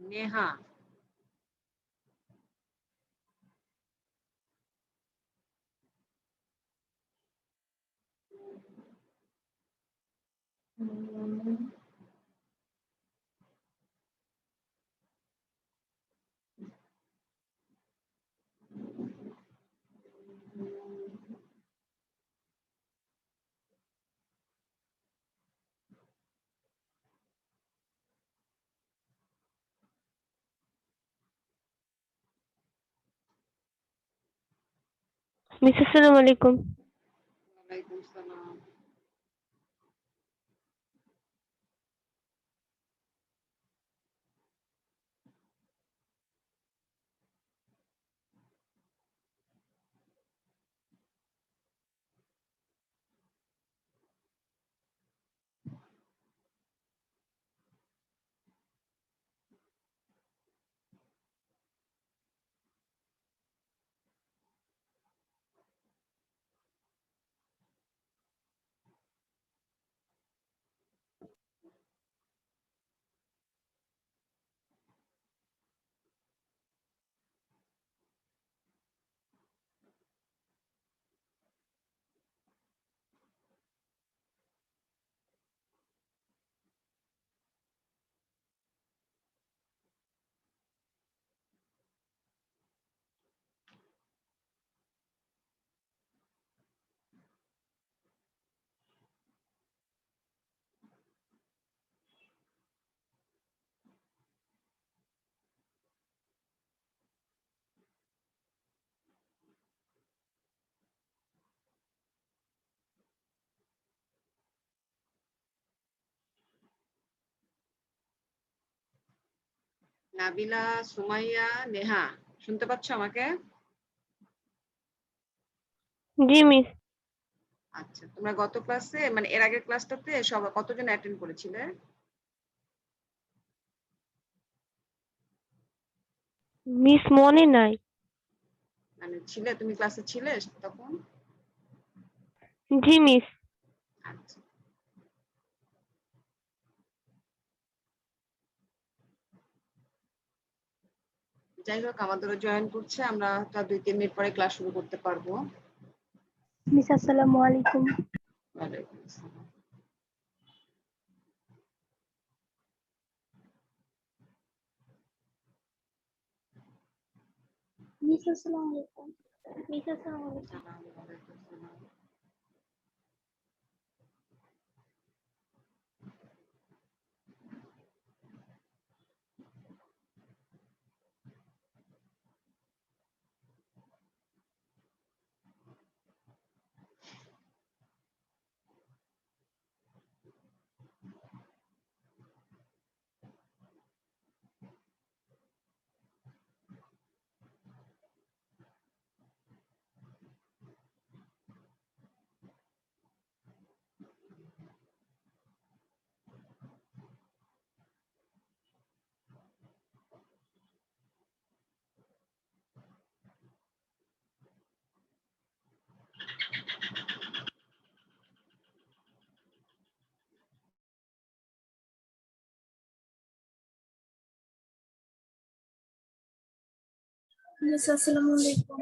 Neha. Miss আসসালামু আলাইকুম। ওয়ালাইকুম সালাম। নাবিলা, সুমাইয়া, নেহা শুনতে পাচ্ছ আমাকে? জি মিস। আচ্ছা, তোমরা গত ক্লাসে মানে এর আগের ক্লাসটাতে সবাই কতজন অ্যাটেন্ড করেছিলে? মিস মনে নাই। মানে ছিলে, তুমি ক্লাসে ছিলে তখন? জি মিস। আচ্ছা। যাই হোক আমাদেরও জয়েন করছে। আমরা তো ২-৩ মিনিট পরে ক্লাস শুরু করতে পারবো। মিস আসসালামু আলাইকুম। ওয়ালাইকুম আসসালাম। মিস আসসালামু আলাইকুম। মিস আসসালামু আলাইকুম। সালাম, ওয়ালাইকুম সালাম। মিস আসসালামু আলাইকুম।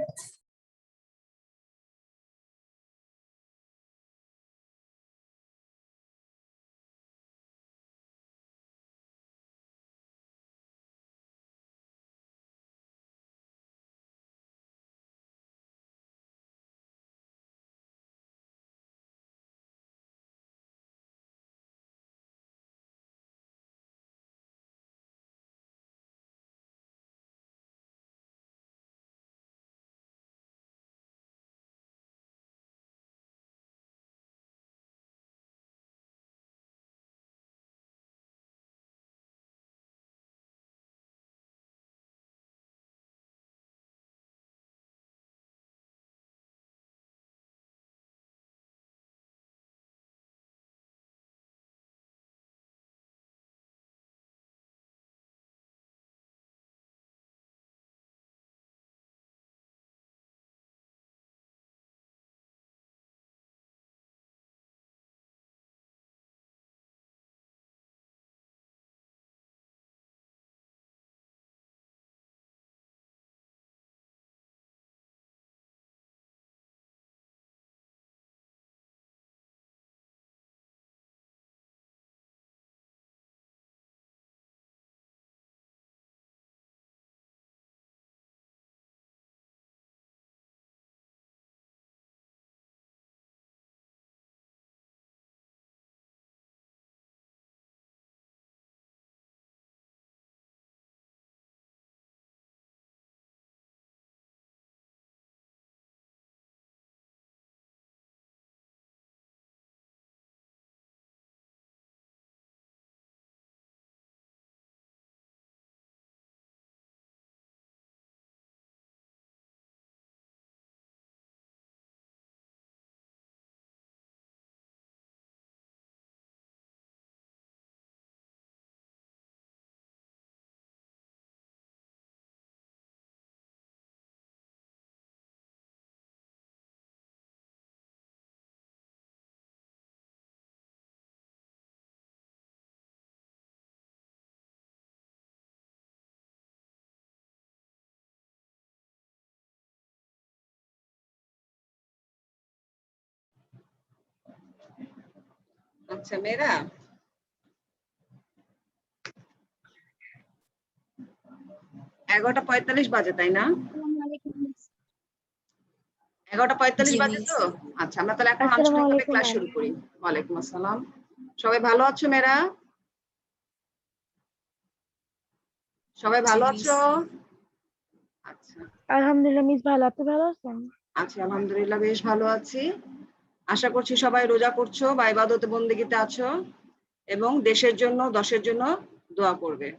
আচ্ছা মেয়েরা, এগারোটা 45 বাজে তাই না? আসসালামু আলাইকুম মিস। 11:45 জি বাজে মিস। তো? আচ্ছা আমরা তাহলে এখন আসসালামু আনুষ্ঠানিকভাবে আলাইকুম ক্লাস ম্যাম। শুরু করি। ওয়ালাইকুম আসসালাম। সবাই ভালো আছো মেয়েরা? সবাই ভালো জি আছো? আচ্ছা আলহামদুলিল্লাহ মিস, ভালো। আপনি ভালো আছেন? আচ্ছা আলহামদুলিল্লাহ বেশ ভালো আছি। আশা করছি সবাই রোজা করছো বা ইবাদতে বন্দেগীতে আছো এবং দেশের জন্য দশের জন্য দোয়া করবে।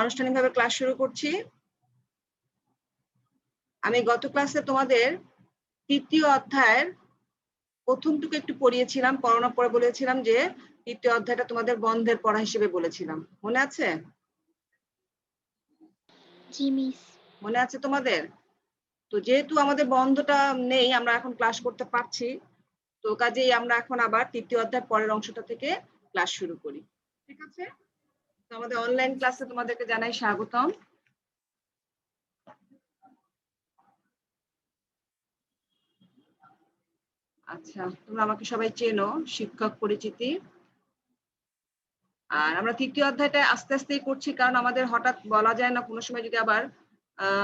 আনুষ্ঠানিকভাবে ক্লাস শুরু করছি। আমি গত ক্লাসে তোমাদের তৃতীয় অধ্যায়ের প্রথমটুকু একটু পড়িয়েছিলাম, পড়ানোর পরে বলেছিলাম যে তৃতীয় অধ্যায়টা তোমাদের বন্ধের পড়া হিসেবে বলেছিলাম, মনে আছে? জি মিস। মনে আছে তোমাদের? তো যেহেতু আমাদের বন্ধটা নেই, আমরা এখন ক্লাস করতে পারছি, তো কাজেই আমরা এখন আবার তৃতীয় অধ্যায় পরের অংশটা থেকে ক্লাস শুরু করি। ঠিক আছে? তো আমাদের অনলাইন ক্লাসে তোমাদেরকে জানাই স্বাগতম। আচ্ছা তোমরা আমাকে সবাই চেনো, শিক্ষক পরিচিতি। আর আমরা তৃতীয় অধ্যায়টা আস্তে আস্তেই করছি, কারণ আমাদের হঠাৎ বলা যায় না কোনো সময় যদি আবার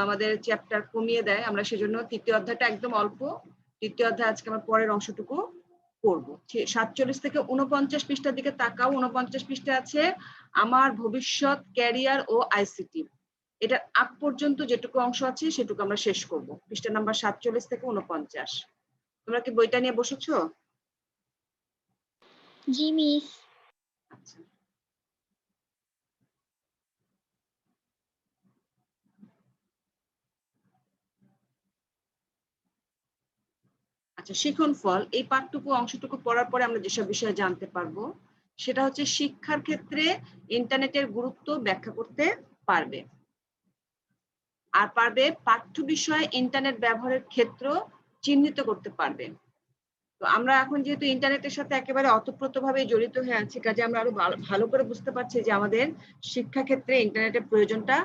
আমাদের চ্যাপ্টার কমিয়ে দেয়, আমরা সেজন্য তৃতীয় অধ্যায়টা একদম অল্প। তৃতীয় অধ্যায় আজকে আমরা পরের অংশটুকু পড়বো। 47 থেকে 49 পৃষ্ঠার দিকে তাকাও। 49 পৃষ্ঠা আছে আমার ভবিষ্যৎ ক্যারিয়ার ও আইসিটি। এটার আগ পর্যন্ত যেটুকু অংশ আছে সেটুকু আমরা শেষ করব। পৃষ্ঠা নাম্বার 47 থেকে 49। তোমরা কি বইটা নিয়ে বসেছো? জি মিস। আচ্ছা আচ্ছা শিখন ফল, এই পাঠটুকু অংশটুকু পড়ার পরে আমরা যেসব বিষয়ে জানতে পারবো সেটা হচ্ছে শিক্ষার ক্ষেত্রে ইন্টারনেটের গুরুত্ব ব্যাখ্যা করতে পারবে, আর পারবে পাঠ্য বিষয়ে ইন্টারনেট ব্যবহারের ক্ষেত্র চিহ্নিত করতে পারবে। তো আমরা এখন যেহেতু ইন্টারনেটের সাথে একেবারে ওতপ্রোতভাবে জড়িত হয়ে আছি, কাজে আমরা আরো ভালো করে বুঝতে পারছি যে আমাদের শিক্ষা ক্ষেত্রে ইন্টারনেটের প্রয়োজনটা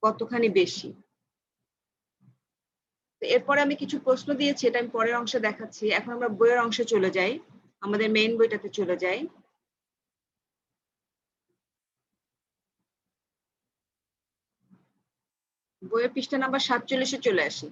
কতখানি বেশি। এরপরে আমি কিছু প্রশ্ন দিয়েছি, এটা আমি পরের অংশে দেখাচ্ছি। এখন আমরা বইয়ের অংশে চলে যাই, আমাদের মেইন বইটাতে চলে যাই। বইয়ের পৃষ্ঠা নাম্বার 47-এ চলে আসি।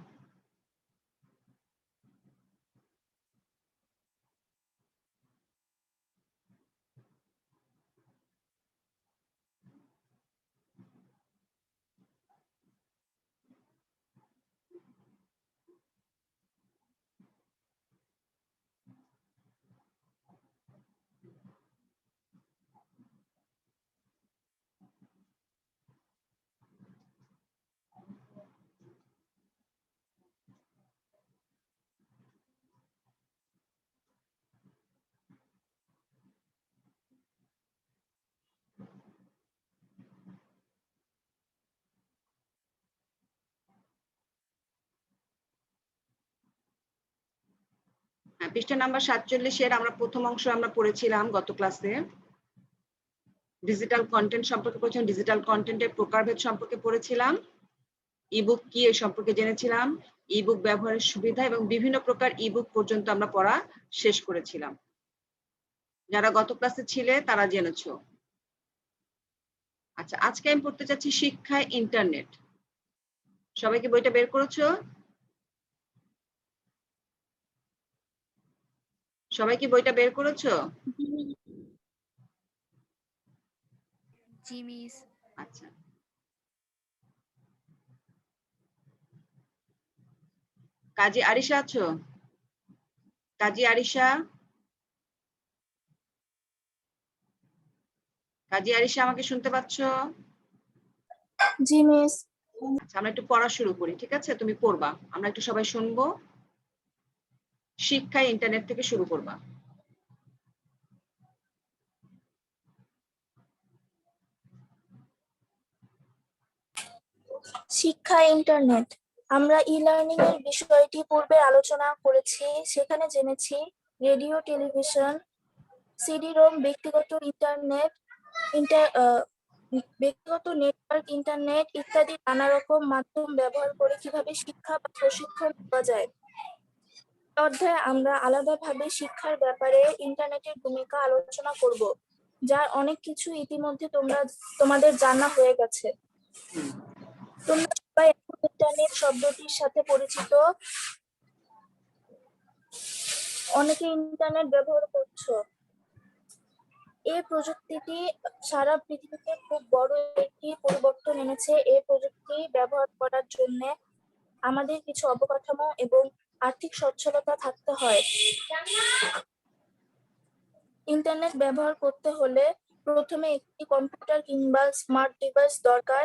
পৃষ্ঠা নাম্বার 47-এর আমরা প্রথম অংশ আমরা পড়েছিলাম গত ক্লাসে। ডিজিটাল কন্টেন্ট সম্পর্কে পড়েছিলাম, ডিজিটাল কন্টেন্টের প্রকারভেদ সম্পর্কে পড়েছিলাম, ইবুক কি এ সম্পর্কে জেনেছিলাম, ইবুক ব্যবহারের সুবিধা এবং বিভিন্ন প্রকার ইবুক পর্যন্ত আমরা পড়া শেষ করেছিলাম। যারা গত ক্লাসে ছিলে তারা জেনেছো। আচ্ছা আজকে আমি পড়তে চাচ্ছি শিক্ষায় ইন্টারনেট। সবাই কি বইটা বের করেছো? সবাই কি বইটা বের করেছো? জি মিস। আচ্ছা কাজী আরিশা আছো? কাজী আরিশা, কাজী আরিশা আমাকে শুনতে পাচ্ছো? জি মিস। আচ্ছা আমরা একটু পড়া শুরু করি, ঠিক আছে? তুমি পড়বা, আমরা একটু সবাই শুনবো। শিক্ষায় ইন্টারনেট থেকে শুরু করবা। শিক্ষা ইন্টারনেট। আমরা ই-লার্নিং এর বিষয়টি পূর্বে আলোচনা করেছি। সেখানে জেনেছি রেডিও, টেলিভিশন, সিডি-রোম, ব্যক্তিগত নেটওয়ার্ক, ইন্টারনেট ইত্যাদি নানা রকম মাধ্যম ব্যবহার করে কিভাবে শিক্ষা বা প্রশিক্ষণ দেওয়া যায়। অধ্যায়ে আমরা আলাদাভাবে শিক্ষার ব্যাপারে ইন্টারনেটের ভূমিকা আলোচনা করব, যার অনেক কিছু ইতিমধ্যে তোমাদের জানা হয়ে গেছে। তোমরা সবাই এখন ইন্টারনেট শব্দটির সাথে পরিচিত। অনেকে ইন্টারনেট ব্যবহার করছো। এই প্রযুক্তিটি সারা পৃথিবীতে খুব বড় একটি পরিবর্তন এনেছে। এই প্রযুক্তি ব্যবহার করার জন্য আমাদের কিছু অবকাঠামো এবং আর্থিক সচ্ছলতা থাকতে হয়। ইন্টারনেট ব্যবহার করতে হলে প্রথমে একটি কম্পিউটার কিংবা স্মার্ট ডিভাইস দরকার।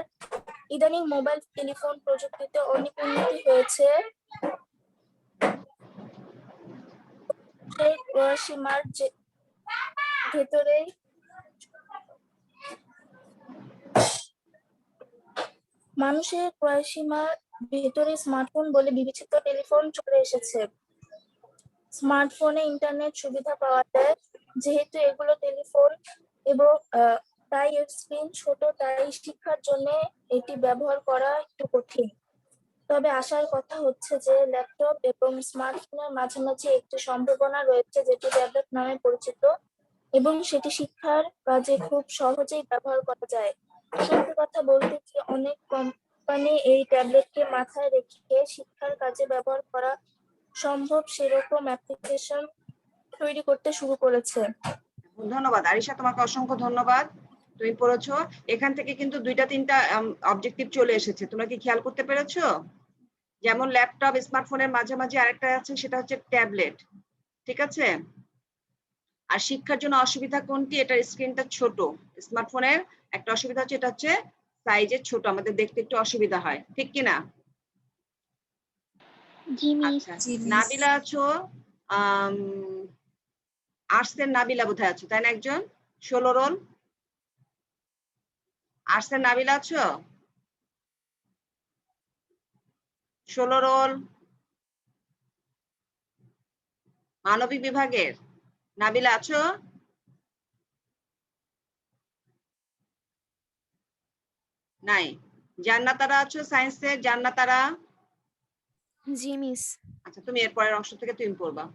ইদানিং মোবাইল টেলিফোন প্রযুক্তিতে অনেক উন্নতি হয়েছে। সেই সীমার ভেতরেই মানুষের ক্রয়সীমার ভেতরে স্মার্টফোন বলে বিবেচিত টেলিফোন চলে এসেছে। স্মার্টফোনে ইন্টারনেট সুবিধা পাওয়া যায়, যেহেতু এগুলো টেলিফোন এবং তাই এর স্ক্রিন ছোট, তাই শিক্ষার জন্য এটি ব্যবহার করা একটু কঠিন। তবে আসার কথা হচ্ছে যে ল্যাপটপ এবং স্মার্টফোনের মাঝামাঝি একটি সম্ভাবনা রয়েছে, যেটি ট্যাবলেট নামে পরিচিত, এবং সেটি শিক্ষার কাজে খুব সহজেই ব্যবহার করা যায়। সত্যি কথা বলতে কি, অনেক কোম্পানি এই ট্যাবলেটকে মাথায় রেখে শিক্ষার কাজে ব্যবহার করা সম্ভব সেরকম অ্যাপ্লিকেশন তৈরি করতে শুরু করেছে। ধন্যবাদ আরিশা, তোমাকে অসংখ্য ধন্যবাদ। তুমি পড়েছো, এখান থেকে কিন্তু 2-3টা অবজেক্টিভ চলে এসেছে। তোমরা কি খেয়াল করতে পেরেছো? যেমন ল্যাপটপ, স্মার্টফোনের মাঝামাঝি আরেকটা আছে, সেটা হচ্ছে ট্যাবলেট। ঠিক আছে? আর শিক্ষার জন্য অসুবিধা কোনটি? এটার স্ক্রিনটা ছোট। স্মার্টফোনের একটা অসুবিধা হচ্ছে, এটা হচ্ছে সাইজে ছোট, আমাদের দেখতে একটু অসুবিধা হয়। ঠিক কিনা? জি মিস। আচ্ছা, নাবিলা আছো, আর্টসের নাবিলা বোধহয় আছো, তাই না? একজন 16 রোল আর্টসের নাবিলা আছো? 16 রোল মানবিক বিভাগের নাবিলা আছো? নাই। জান্নাতারা আছো সায়েন্সের? জান্নাতারা? জি মিস। আচ্ছা, তুমি এর পরের অংশ থেকে তুমি পড়বা।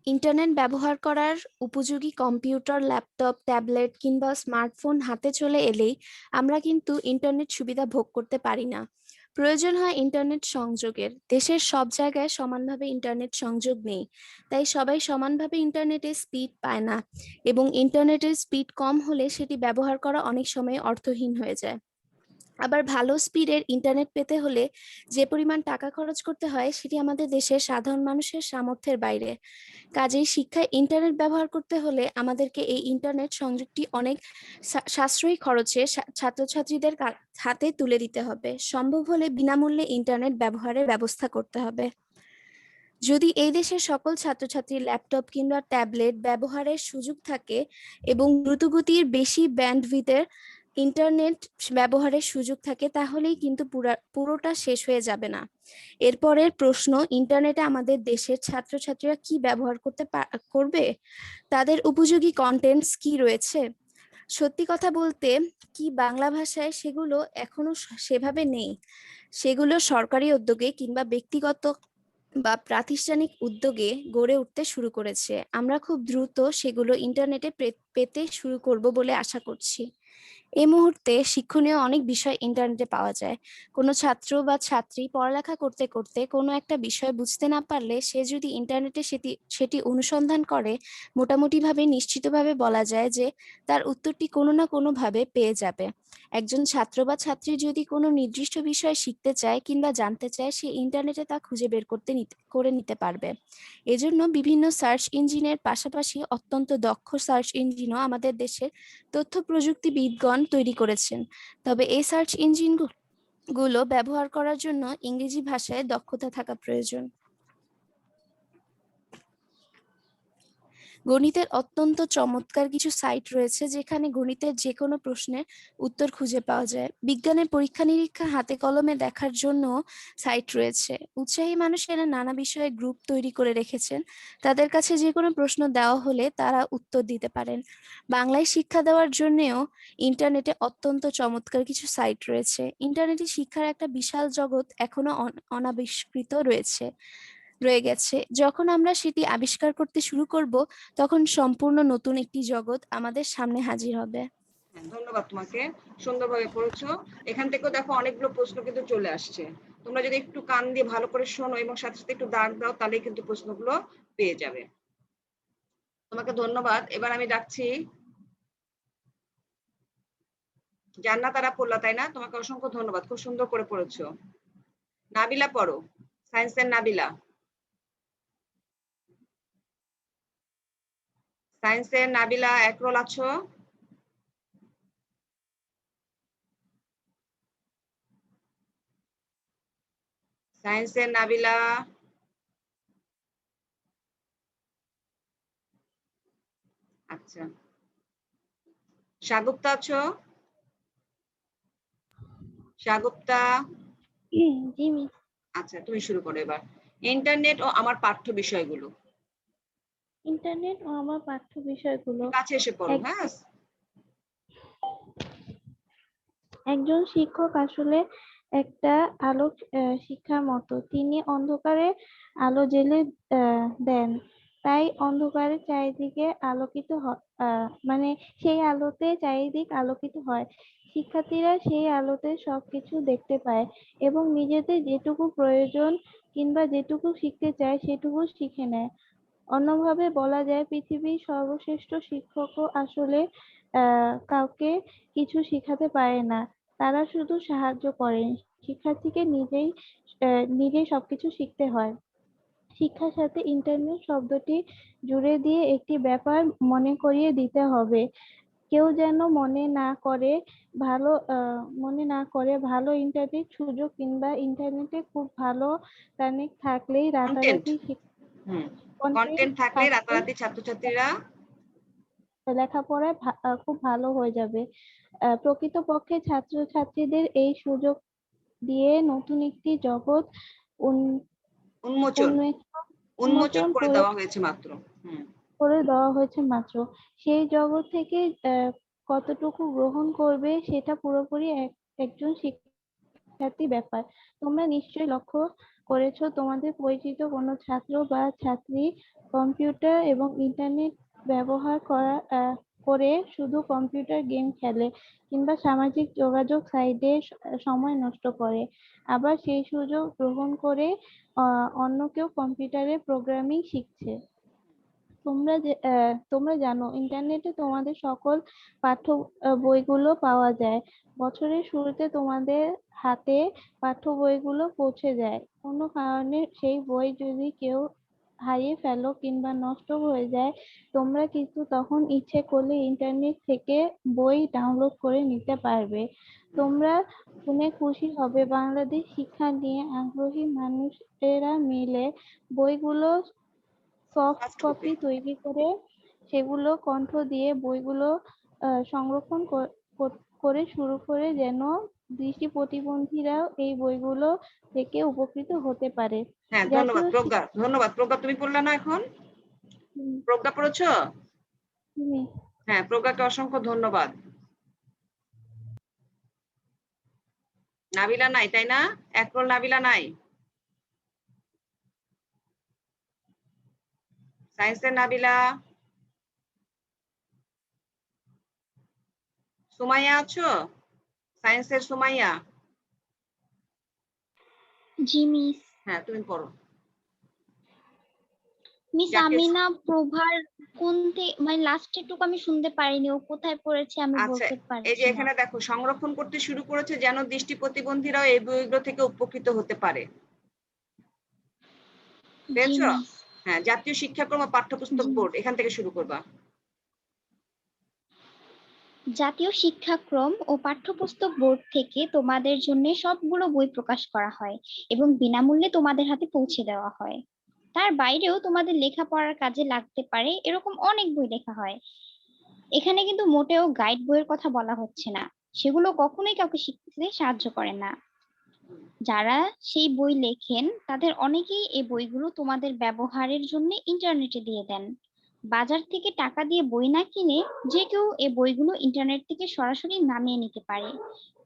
ইন্টারনেট ব্যবহার করার উপযোগী কম্পিউটার, ল্যাপটপ, ট্যাবলেট কিংবা স্মার্টফোন হাতে চলে এলেই আমরা কিন্তু ইন্টারনেট সুবিধা ভোগ করতে পারি না। প্রয়োজন হয় ইন্টারনেট সংযোগের। দেশের সব জায়গায় সমানভাবে ইন্টারনেট সংযোগ নেই, তাই সবাই সমানভাবে ইন্টারনেটের স্পিড পায় না, এবং ইন্টারনেটের স্পিড কম হলে সেটি ব্যবহার করা অনেক সময় অর্থহীন হয়ে যায়। আবার ভালো স্পিডের ইন্টারনেট পেতে হলে যে পরিমাণ টাকা খরচ করতে হয়, সেটি আমাদের দেশের সাধারণ মানুষের সামর্থ্যের বাইরে। কাজেই শিক্ষায় ইন্টারনেট ব্যবহার করতে হলে আমাদেরকে এই ইন্টারনেট সংযোগটি অনেক সাশ্রয়ী খরচে ছাত্রছাত্রীদের হাতে তুলে দিতে হবে। সম্ভব হলে বিনামূল্যে ইন্টারনেট ব্যবহারের ব্যবস্থা করতে হবে। যদি এই দেশের সকল ছাত্রছাত্রীর ল্যাপটপ কিংবা ট্যাবলেট ব্যবহারের সুযোগ থাকে এবং দ্রুতগতির বেশি ব্যান্ডউইথের ইন্টারনেট ব্যবহারের সুযোগ থাকে, তাহলেই কিন্তু পুরোটা শেষ হয়ে যাবে না। এরপরের প্রশ্ন, ইন্টারনেটে আমাদের দেশের ছাত্রছাত্রীরা কি ব্যবহার করবে? তাদের উপযোগী কন্টেন্টস কি রয়েছে? সত্যি কথা বলতে কি, বাংলা ভাষায় সেগুলো এখনো সেভাবে নেই। সেগুলো সরকারি উদ্যোগে কিংবা ব্যক্তিগত বা প্রাতিষ্ঠানিক উদ্যোগে গড়ে উঠতে শুরু করেছে। আমরা খুব দ্রুত সেগুলো ইন্টারনেটে পেতে শুরু করব বলে আশা করছি। এই মুহূর্তে শিক্ষণীয় অনেক বিষয় ইন্টারনেটে পাওয়া যায়। কোনো ছাত্র বা ছাত্রী পড়ালেখা করতে করতে কোনো একটা বিষয় বুঝতে না পারলে সে যদি ইন্টারনেটে সেটি অনুসন্ধান করে, মোটামুটিভাবে নিশ্চিতভাবে বলা যায় যে তার উত্তরটি কোনো না কোনোভাবে পেয়ে যাবে। একজন ছাত্র বা ছাত্রী যদি কোনো নির্দিষ্ট বিষয় শিখতে চায় কিংবা জানতে চায়, সে ইন্টারনেটে তা খুঁজে বের করে নিতে পারবে। এজন্য বিভিন্ন সার্চ ইঞ্জিনের পাশাপাশি অত্যন্ত দক্ষ সার্চ ইঞ্জিনও আমাদের দেশের তথ্য প্রযুক্তিবিদগণ তৈরি করেছেন। তবে এই সার্চ ইঞ্জিনগুলো ব্যবহার করার জন্য ইংরেজি ভাষায় দক্ষতা থাকা প্রয়োজন। গণিতের অত্যন্ত চমৎকার কিছু সাইট রয়েছে যেখানে গণিতের যে কোনো প্রশ্নের উত্তর খুঁজে পাওয়া যায়। বিজ্ঞানের পরীক্ষা নিরীক্ষা হাতে কলমে দেখার জন্য সাইট রয়েছে। উৎসাহী মানুষেরা নানা বিষয়ে গ্রুপ তৈরি করে রেখেছেন। তাদের কাছে যে কোনো প্রশ্ন দেওয়া হলে তারা উত্তর দিতে পারেন। বাংলায় শিক্ষা দেওয়ার জন্যেও ইন্টারনেটে অত্যন্ত চমৎকার কিছু সাইট রয়েছে। ইন্টারনেটে শিক্ষার একটা বিশাল জগৎ এখনো অনাবিষ্কৃত রয়ে গেছে। যখন আমরা সেটি আবিষ্কার করতে শুরু করব, তখন সম্পূর্ণ নতুন একটি জগৎ আমাদের সামনে হাজির হবে। হ্যাঁ, ধন্যবাদ তোমাকে, সুন্দরভাবে পড়েছো। এখান থেকেও দেখো অনেকগুলো প্রশ্ন কিন্তু চলে আসছে। তোমরা যদি একটু কান দিয়ে ভালো করে শোনো এবং সাথে সাথে একটু দাগ দাও, তাহলেই কিন্তু প্রশ্নগুলো পেয়ে যাবে। তোমাকে ধন্যবাদ। এবার আমি ডাকছি জান্নাত আরা পড়লা, তাই না? তোমাকে অসংখ্য ধন্যবাদ, খুব সুন্দর করে পড়েছো। নাবিলা পড়ো, সায়েন্সের নাবিলা। সায়েন্সের নাবিলা এক রোল আছো? সায়েন্সের নাবিলা। আচ্ছা, শাগুপ্তা আছো? শাগুপ্তা? জি মিস। আচ্ছা, তুমি শুরু করো এবার। ইন্টারনেট ও আমার পাঠ্য বিষয়গুলো। ইন্টারনেট ও আমার পাঠ্য বিষয়গুলো। কাছে এসে পড়ো। হ্যাঁ, একজন শিক্ষক আসলে একটা আলো শিক্ষার মতো। তিনি অন্ধকারে আলো জ্বেলে দেন, তাই অন্ধকারে চারিদিকে আলোকিত মানে সেই আলোতে চারিদিক আলোকিত হয়। শিক্ষার্থীরা সেই আলোতে সবকিছু দেখতে পায় এবং নিজেদের যেটুকু প্রয়োজন কিংবা যেটুকু শিখতে চায় সেটুকু শিখে নেয়। অন্যভাবে বলা যায়, পৃথিবীর সর্বশ্রেষ্ঠ শিক্ষকও আসলে কাউকে কিছু শেখাতে পারে না, তারা শুধু সাহায্য করেন। শিক্ষার্থীকে নিজেই সবকিছু শিখতে হয়। শিক্ষার সাথে ইন্টারনেট শব্দটি জুড়ে দিয়ে একটি ব্যাপার মনে করিয়ে দিতে হবে। কেউ যেন মনে না করে ভালো ইন্টারনেট সুযোগ কিংবা ইন্টারনেটে খুব ভালো কানেক্ট থাকলেই কন্টেন্ট। রাতারাতি কন্টেন্ট থাকলে রাতারাতি ছাত্রছাত্রীরা লেখাপড়ায় খুব ভালো হয়ে যাবে। প্রকৃতপক্ষে ছাত্রছাত্রীদের এই সুযোগ দিয়ে নতুন একটি জগৎ উন- উন্মোচন উন্মোচন করে দেওয়া হয়েছে মাত্র। করে দেওয়া হয়েছে মাত্র। সেই জগৎ থেকে কতটুকু গ্রহণ করবে সেটা পুরোপুরি একজন শিক্ষার্থী ব্যাপার। তোমরা নিশ্চয়ই লক্ষ্য করেছো, তোমাদের পরিচিত কোনো ছাত্র বা ছাত্রী কম্পিউটার এবং ইন্টারনেট ব্যবহার করে শুধু কম্পিউটার গেম খেলে কিংবা সামাজিক যোগাযোগ সাইটে সময় নষ্ট করে, আবার সেই সুযোগ গ্রহণ করে অন্য কেউ কম্পিউটারে প্রোগ্রামিং শিখছে। তোমরা জানো ইন্টারনেটে তোমাদের সকল পাঠ্য বইগুলো পাওয়া যায়। বছরের শুরুতে তোমাদের হাতে পাঠ্য বইগুলো পৌঁছে যায়। কোনো কারণে সেই বই যদি কেউ হারিয়ে ফেলো কিংবা নষ্ট হয়ে যায়, তোমরা কিন্তু তখন ইচ্ছে করলে ইন্টারনেট থেকে বই ডাউনলোড করে নিতে পারবে। তোমরা শুনে খুশি হবে, বাংলাদেশ শিক্ষা নিয়ে আগ্রহী মানুষেরা মিলে বইগুলো সফট কপি তৈরি করে সেগুলো কণ্ঠ দিয়ে বইগুলো সংরক্ষণ করে শুরু করে, যেন দৃষ্টি প্রতিবন্ধীরাও এই বইগুলো থেকে উপকৃত হতে পারে। হ্যাঁ, ধন্যবাদ প্রজ্ঞা। ধন্যবাদ প্রজ্ঞা, তুমি পড়লে না এখন? প্রজ্ঞা পড়েছো? হ্যাঁ, প্রজ্ঞাকে অসংখ্য ধন্যবাদ। নাবিলা নাই, তাই না? এক রোল নাবিলা নাই? সায়েন্সের নাবিলা? সুমাইয়া আছো? সায়েন্সের সুমাইয়া? জি মিস। হ্যাঁ, তুমি পড়ো। মিস আমি না প্রভার মানে লাস্টের টুকু আমি শুনতে পারিনি, ও কোথায় পড়েছে আমি বলতে পারছি না। এই যে এখানে দেখো, সংরক্ষণ করতে শুরু করেছে যেন দৃষ্টি প্রতিবন্ধীরাও এই বইগুলো থেকে উপকৃত হতে পারে। পেয়েছো? হ্যাঁ, জাতীয় শিক্ষাক্রম ও পাঠ্যপুস্তক বোর্ড, এখান থেকে শুরু করবা। জাতীয় শিক্ষাক্রম ও পাঠ্যপুস্তক বোর্ড থেকে তোমাদের জন্য সবগুলো বই প্রকাশ করা হয় এবং বিনামূল্যে তোমাদের হাতে পৌঁছে দেওয়া হয়। তার বাইরেও তোমাদের লেখাপড়ার কাজে লাগতে পারে এরকম অনেক বই লেখা হয়। এখানে কিন্তু মোটেও গাইড বইয়ের কথা বলা হচ্ছে না, সেগুলো কখনোই কাউকে শিখতে সাহায্য করে না। যারা সেই বই লেখেন তাদের অনেকেই এই বইগুলো তোমাদের ব্যবহারের জন্য ইন্টারনেটে দিয়ে দেন। বাজার থেকে টাকা দিয়ে বই না কিনে যে কেউ এই বইগুলো ইন্টারনেট থেকে সরাসরি নামিয়ে নিতে পারে।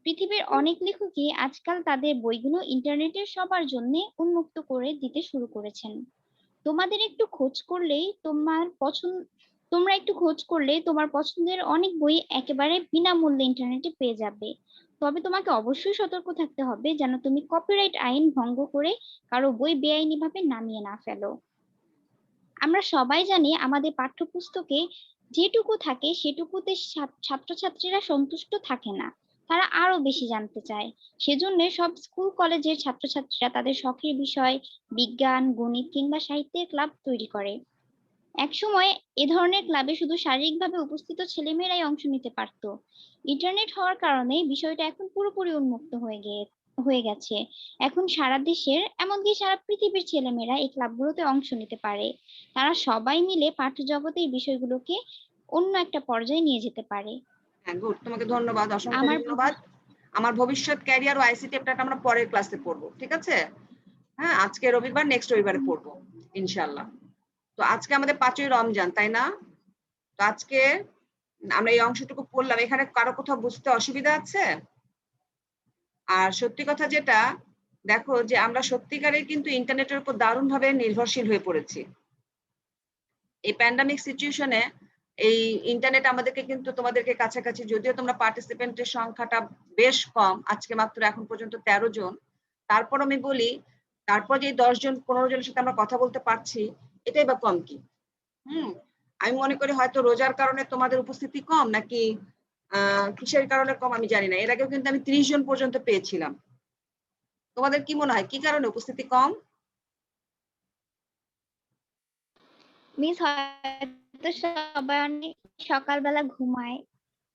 পৃথিবীর অনেক লেখকই আজকাল তাদের বইগুলো ইন্টারনেটের সবার জন্য উন্মুক্ত করে দিতে শুরু করেছেন। তোমাদের একটু খোঁজ করলেই তোমরা একটু খোঁজ করলে তোমার পছন্দের অনেক বই একেবারে বিনামূল্যে ইন্টারনেটে পেয়ে যাবে। তবে তোমাকে অবশ্যই সতর্ক থাকতে হবে যেন তুমি কপিরাইট আইন ভঙ্গ করে কারো বই বেআইনিভাবে নামিয়ে না ফেলো। আমরা সবাই জানি আমাদের পাঠ্যপুস্তকে যেটুকু থাকে সেটুকুতে ছাত্রছাত্রীরা সন্তুষ্ট থাকে না, তারা আরো বেশি জানতে চায়। সেজন্য সব স্কুল কলেজের ছাত্রছাত্রীরা তাদের শখের বিষয় বিজ্ঞান, গণিত কিংবা সাহিত্যের ক্লাব তৈরি করে। একসময় এ ধরনের ক্লাবে শুধু শারীরিকভাবে উপস্থিত ছেলেমেয়েরাই অংশ নিতে পারত। ইন্টারনেট হওয়ার কারণে বিষয়টা এখন পুরোপুরি উন্মুক্ত হয়ে গেছে। এখন সারা দেশের এমনকি সারা পৃথিবীর ছেলেমেয়েরা এই ক্লাবগুলোতে অংশ নিতে পারে। তারা সবাই মিলে পাঠ্য জগতে এই বিষয়গুলোকে অন্য একটা পর্যায়ে নিয়ে যেতে পারে। হ্যাঁ, গুড, তোমাকে ধন্যবাদ, অসংখ্য আমার ধন্যবাদ। আমার ভবিষ্যৎ ক্যারিয়ার ও আইসিটি অ্যাপটা আমরা পরের ক্লাসে পড়বো, ঠিক আছে? হ্যাঁ, আজকে রবিবার, নেক্সট রবিবারে পড়বো ইনশাআল্লাহ। তো আজকে আমাদের 5ই রমজান, তাই না? তো আজকে আমরা এই অংশটুকু পড়লাম, এখানে কারো কোথাও বুঝতে অসুবিধা আছে? আর সত্যি কথা যেটা, দেখো যে আমরা সত্যিকারের কিন্তু ইন্টারনেটের উপর দারুণভাবে নির্ভরশীল হয়ে পড়েছি। এই প্যান্ডামিক সিচুয়েশনে এই ইন্টারনেট আমাদেরকে কিন্তু তোমাদেরকে কাছাকাছি, যদিও তোমরা পার্টিসিপেন্টের সংখ্যাটা বেশ কম, আজকে মাত্র এখন পর্যন্ত 13 জন, তারপর আমি বলি তারপর যে 10 জন 15 জনের সাথে আমরা কথা বলতে পারছি, এটাই বা কম কি? আমি মনে করি হয়তো রোজার কারণে তোমাদের উপস্থিতি কম, নাকি কিসের কারণে কম আমি জানি না। এর আগেও কিন্তু আমি 30 জন পর্যন্ত পেয়েছিলাম। তোমাদের কি মনে হয় কি কারণে উপস্থিতি কম? মিস হয়তো সবাই অনেক সকালবেলা ঘুমায়,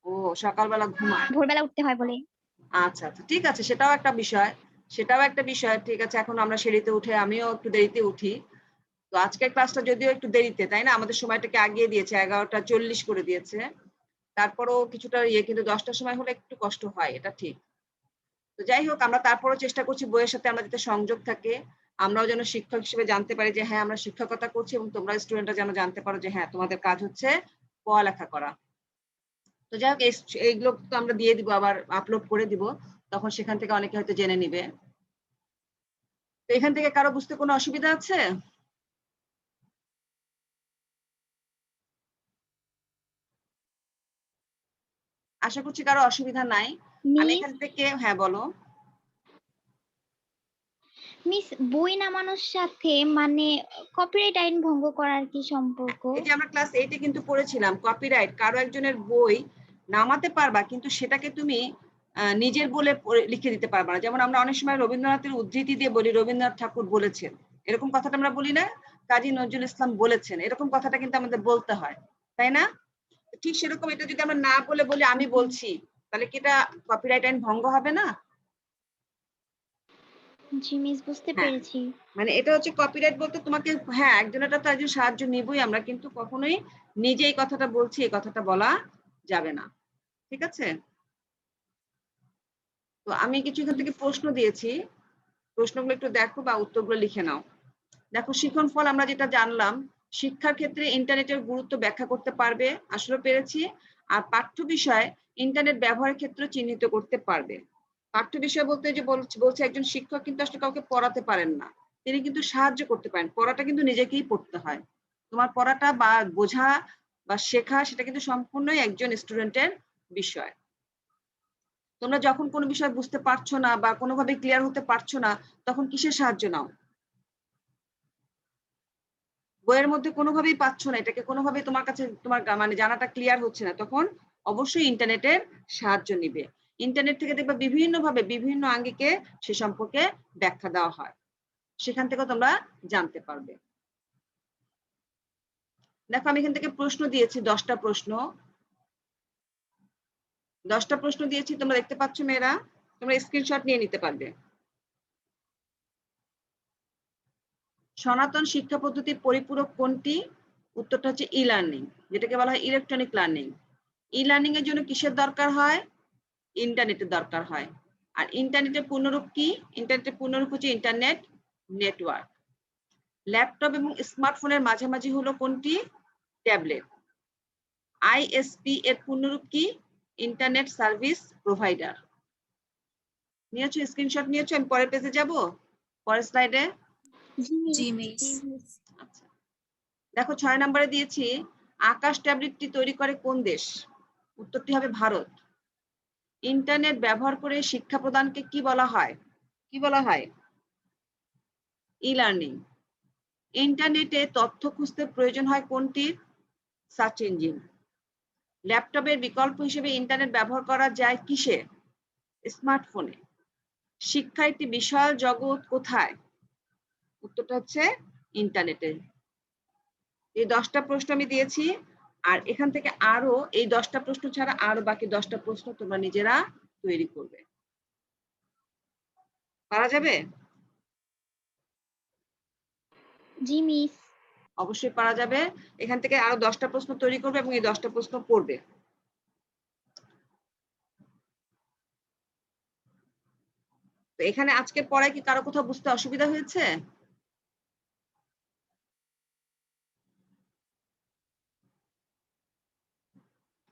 ও, সকালবেলা ঘুমায়, ভোরবেলা উঠতে হয় বলে। আচ্ছা আচ্ছা, ঠিক আছে, সেটাও একটা বিষয়, ঠিক আছে। এখন আমরা সিঁড়িতে উঠে, আমিও একটু দেরিতে উঠি। তো আজকের ক্লাসটা যদিও একটু দেরিতে, তাই না? আমাদের সময়টাকে আগিয়ে দিয়েছে, 11টা 40 করে দিয়েছে। তারপরও কিছুটা কিন্তু 10টার সময় হলে একটু কষ্ট হয়, এটা ঠিক। তো যাই হোক, আমরা তারপরও চেষ্টা করছি বইয়ের সাথে আমরা যাতে সংযোগ থাকে, আমরাও যেন শিক্ষক হিসেবে জানতে পারি যে হ্যাঁ আমরা শিক্ষকতা করছি, এবং তোমরা স্টুডেন্টরা যেন জানতে পারো যে হ্যাঁ তোমাদের কাজ হচ্ছে পড়ালেখা করা। তো যাই হোক, এইগুলো তো আমরা দিয়ে দিব, আবার আপলোড করে দিব, তখন সেখান থেকে অনেকে হয়তো জেনে নিবে। তো এখান থেকে কারো বুঝতে কোনো অসুবিধা আছে? আশা করছি কারো অসুবিধা নাই। আমি এখান থেকে, হ্যাঁ বলো। মিস, বই নামানোর সাথে মানে কপিরাইট আইন ভঙ্গ করার কি সম্পর্ক? এই যে আমরা ক্লাস 8-এ কিন্তু পড়েছিলাম, কপিরাইট, কারো একজনের বই নামাতে পারবা কিন্তু সেটাকে তুমি নিজের বলে লিখে দিতে পারবা না। যেমন আমরা অনেক সময় রবীন্দ্রনাথের উদ্ধৃতি দিয়ে বলি রবীন্দ্রনাথ ঠাকুর বলেছেন, এরকম কথাটা আমরা বলি না, কাজী নজরুল ইসলাম বলেছেন, এরকম কথাটা কিন্তু আমাদের বলতে হয়, তাই না? ঠিক সেরকম এটা যদি আমরা না বলে বলি আমি বলছি, তাহলে কি এটা কপিরাইট আইন ভঙ্গ হবে না? জি মিস, বুঝতে হ্যাঁ, পেরেছি। মানে এটা হচ্ছে কপিরাইট বলতে তোমাকে, হ্যাঁ একজনের তো একজন সাহায্য নিবই আমরা, কিন্তু কখনোই নিজে এই কথাটা বলছি এই কথাটা বলা যাবে না, ঠিক আছে? তো আমি কিছু এখান থেকে প্রশ্ন দিয়েছি, প্রশ্নগুলো একটু দেখো বা উত্তরগুলো লিখে নাও। দেখো, শিখন ফল আমরা যেটা জানলাম, শিক্ষার ক্ষেত্রে ইন্টারনেটের গুরুত্ব ব্যাখ্যা করতে পারবে, আসলে পেরেছি। আর পাঠ্য বিষয় ইন্টারনেট ব্যবহারের ক্ষেত্রে চিহ্নিত করতে পারবে। পাঠ্য বিষয় বলতে যে বলছে একজন শিক্ষক কিন্তু আসলে কাউকে পড়াতে পারেন না, তিনি কিন্তু সাহায্য করতে পারেন। পড়াটা কিন্তু নিজেকেই পড়তে হয়, তোমার পড়াটা বা বোঝা বা শেখা সেটা কিন্তু সম্পূর্ণই একজন স্টুডেন্টের বিষয়। তোমরা যখন কোনো বিষয় বুঝতে পারছো না বা কোনোভাবে ক্লিয়ার হতে পারছো না, তখন কিসের সাহায্য নাও? বইয়ের মধ্যে কোনোভাবেই পাচ্ছ না, এটাকে কোনোভাবেই তোমার কাছে তোমার মানে জানাটা ক্লিয়ার হচ্ছে না, তখন অবশ্যই ইন্টারনেটের সাহায্য নিবে। ইন্টারনেট থেকে দেখবে বিভিন্নভাবে বিভিন্ন আঙ্গিকে সে সম্পর্কে ব্যাখ্যা দেওয়া হয়, সেখান থেকে তোমরা জানতে পারবে। দেখো, আমি এখান থেকে প্রশ্ন দিয়েছি 10টা প্রশ্ন, 10টা প্রশ্ন দিয়েছি, তোমরা দেখতে পাচ্ছ মেয়েরা, তোমরা স্ক্রিনশট নিয়ে নিতে পারবে। সনাতন শিক্ষা পদ্ধতির পরিপূরক কোনটি? উত্তরটা হচ্ছে ই লার্নিং, যেটাকে বলা হয় ইলেকট্রনিক লার্নিং। ই লার্নিং এর জন্য কিসের দরকার হয়? ইন্টারনেটের দরকার হয়। আর ইন্টারনেটের পূর্ণরূপ কি? ইন্টারনেটের পূর্ণরূপ হচ্ছে ইন্টারনেট নেটওয়ার্ক। ল্যাপটপ এবং স্মার্টফোনের মাঝামাঝি হলো কোনটি? ট্যাবলেট। আইএসপি এর পূর্ণরূপ কি? Internet service provider. নিয়েছো? স্ক্রিনশট নিয়েছো? আমি পরের পেজে যাব, পরের স্লাইডে। জি মিস। আচ্ছা, দেখো 6 নম্বরে দিয়েছি আকাশ ট্যাবলেটটি তৈরি করে কোন দেশ? উত্তরটি হবে ভারত। ইন্টারনেট ব্যবহার করে শিক্ষা প্রদানকে কি বলা হয়? কি বলা হয়? E learning. ইন্টারনেটে তথ্য খুঁজতে প্রয়োজন হয় কোনটির? Search engine. ল্যাপটপের বিকল্প হিসেবে ইন্টারনেট ব্যবহার করা যায় কিসে? স্মার্টফোনে। শিক্ষার একটি বিশাল জগৎ কোথায়? উত্তরটা হচ্ছে ইন্টারনেটে। এই 10টা প্রশ্ন আমি দিয়েছি, আর এখান থেকে আরো এই 10টা প্রশ্ন ছাড়া আরো বাকি 10টা প্রশ্ন তোমরা নিজেরা তৈরি করবে। পারা যাবে? জি মিস। অবশ্যই পারা যাবে। এখান থেকে আরো 10টা প্রশ্ন তৈরি করবে এবং এই 10টা প্রশ্ন পড়বে। তো এখানে আজকের পড়ায় কি কারো কোথাও বুঝতে অসুবিধা হয়েছে?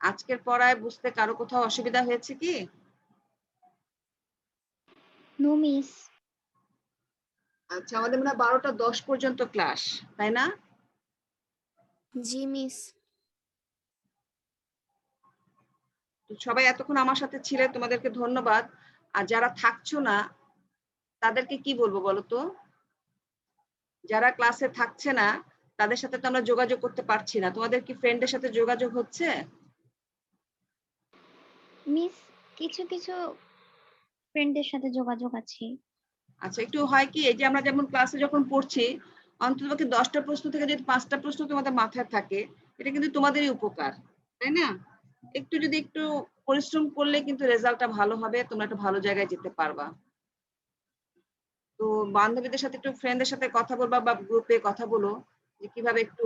আজকের পড়ায় বুঝতে কারো কোথাও অসুবিধা হয়েছে কি? No miss. আচ্ছা, আমাদের মনে হয় 12টা 10 পর্যন্ত ক্লাস, তাই না? জি মিস। তো সবাই এতক্ষণ আমার সাথে ছিলে, তোমাদেরকে ধন্যবাদ। আর যারা থাকছো না তাদেরকে কি বলবো বলো তো? যারা ক্লাসে থাকছে না তাদের সাথে তো আমরা যোগাযোগ করতে পারছি না। তোমাদের কি ফ্রেন্ডের সাথে যোগাযোগ হচ্ছে? মিস কিছু কিছু ফ্রেন্ডের সাথে যোগাযোগ আছে। আচ্ছা, একটু হয় কি, এই যে আমরা যেমন ক্লাসে যখন পড়ছি, অন্ততপক্ষে 10টা প্রশ্ন থেকে যদি 5টা প্রশ্ন তোমাদের মাথায় থাকে, এটা কিন্তু তোমাদেরই উপকার, তাই না? একটু পরিশ্রম করলে কিন্তু রেজাল্টটা ভালো হবে, তোমরা একটা ভালো জায়গায় যেতে পারবা। তো বান্ধবীদের সাথে একটু ফ্রেন্ডদের সাথে কথা বলবা বা গ্রুপে কথা বলো যে কিভাবে একটু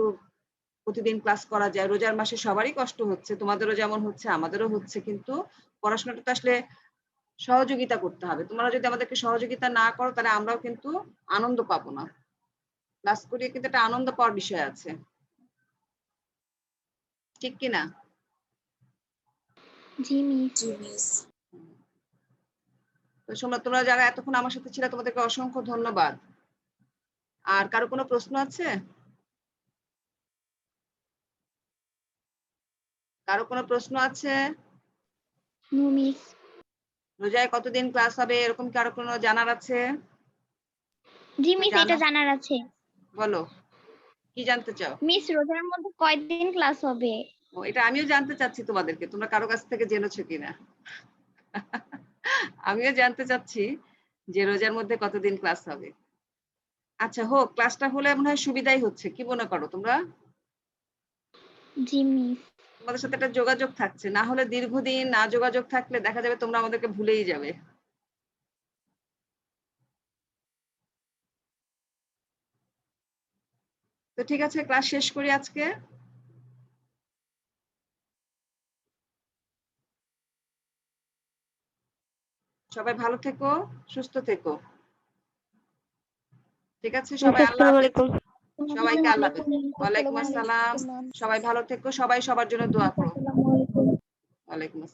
প্রতিদিন ক্লাস করা যায়। রোজার মাসে সবারই কষ্ট হচ্ছে, তোমাদেরও যেমন হচ্ছে আমাদেরও হচ্ছে, কিন্তু পড়াশোনাটা তো আসলে সহযোগিতা করতে হবে। তোমরা যদি আমাদেরকে সহযোগিতা না করো তাহলে আমরাও কিন্তু আনন্দ পাবো না। ক্লাস করিয়ে কিন্তু একটা আনন্দ পাওয়ার বিষয় আছে, ঠিক কিনা? জি মিস। জি মিস। তো তোমরা যারা এতক্ষণ আমার সাথে ছিল তোমাদেরকে অসংখ্য ধন্যবাদ। আর কারো কোনো প্রশ্ন আছে? কারো কোনো প্রশ্ন আছে? No miss. রোজায় কতদিন ক্লাস হবে এরকম কারো কোনো জানার আছে? জি মিস, এটা জানা, জানার আছে। বলো কি জানতে চাও? মিস রোজার মধ্যে কয়দিন ক্লাস হবে? ও, এটা আমিও জানতে চাচ্ছি তোমাদেরকে, তোমরা কারো কাছ থেকে জেনেছো কিনা। আমিও জানতে চাচ্ছি যে রোজার মধ্যে কতদিন ক্লাস হবে। আচ্ছা হোক, ক্লাসটা হলে মনে হয় সুবিধাই হচ্ছে, কি মনে করো তোমরা? জি মিস। তোমাদের সাথে একটা যোগাযোগ থাকছে, না হলে দীর্ঘদিন না যোগাযোগ থাকলে দেখা যাবে তোমরা আমাদেরকে ভুলেই যাবে। তো ঠিক আছে, ক্লাস শেষ করি আজকে। সবাই ভালো থেকো, সুস্থ থেকো। ঠিক আছে, মিস সবাই আল্লাহ আসসালামু হাফেজ। আলাইকুম। সবাইকে আল্লাহ হাফেজ। ওয়ালাইকুম আসসালাম। সবাই ভালো থেকো, সবাই সবার জন্য দোয়া করো। ওয়ালাইকুম আসসালাম।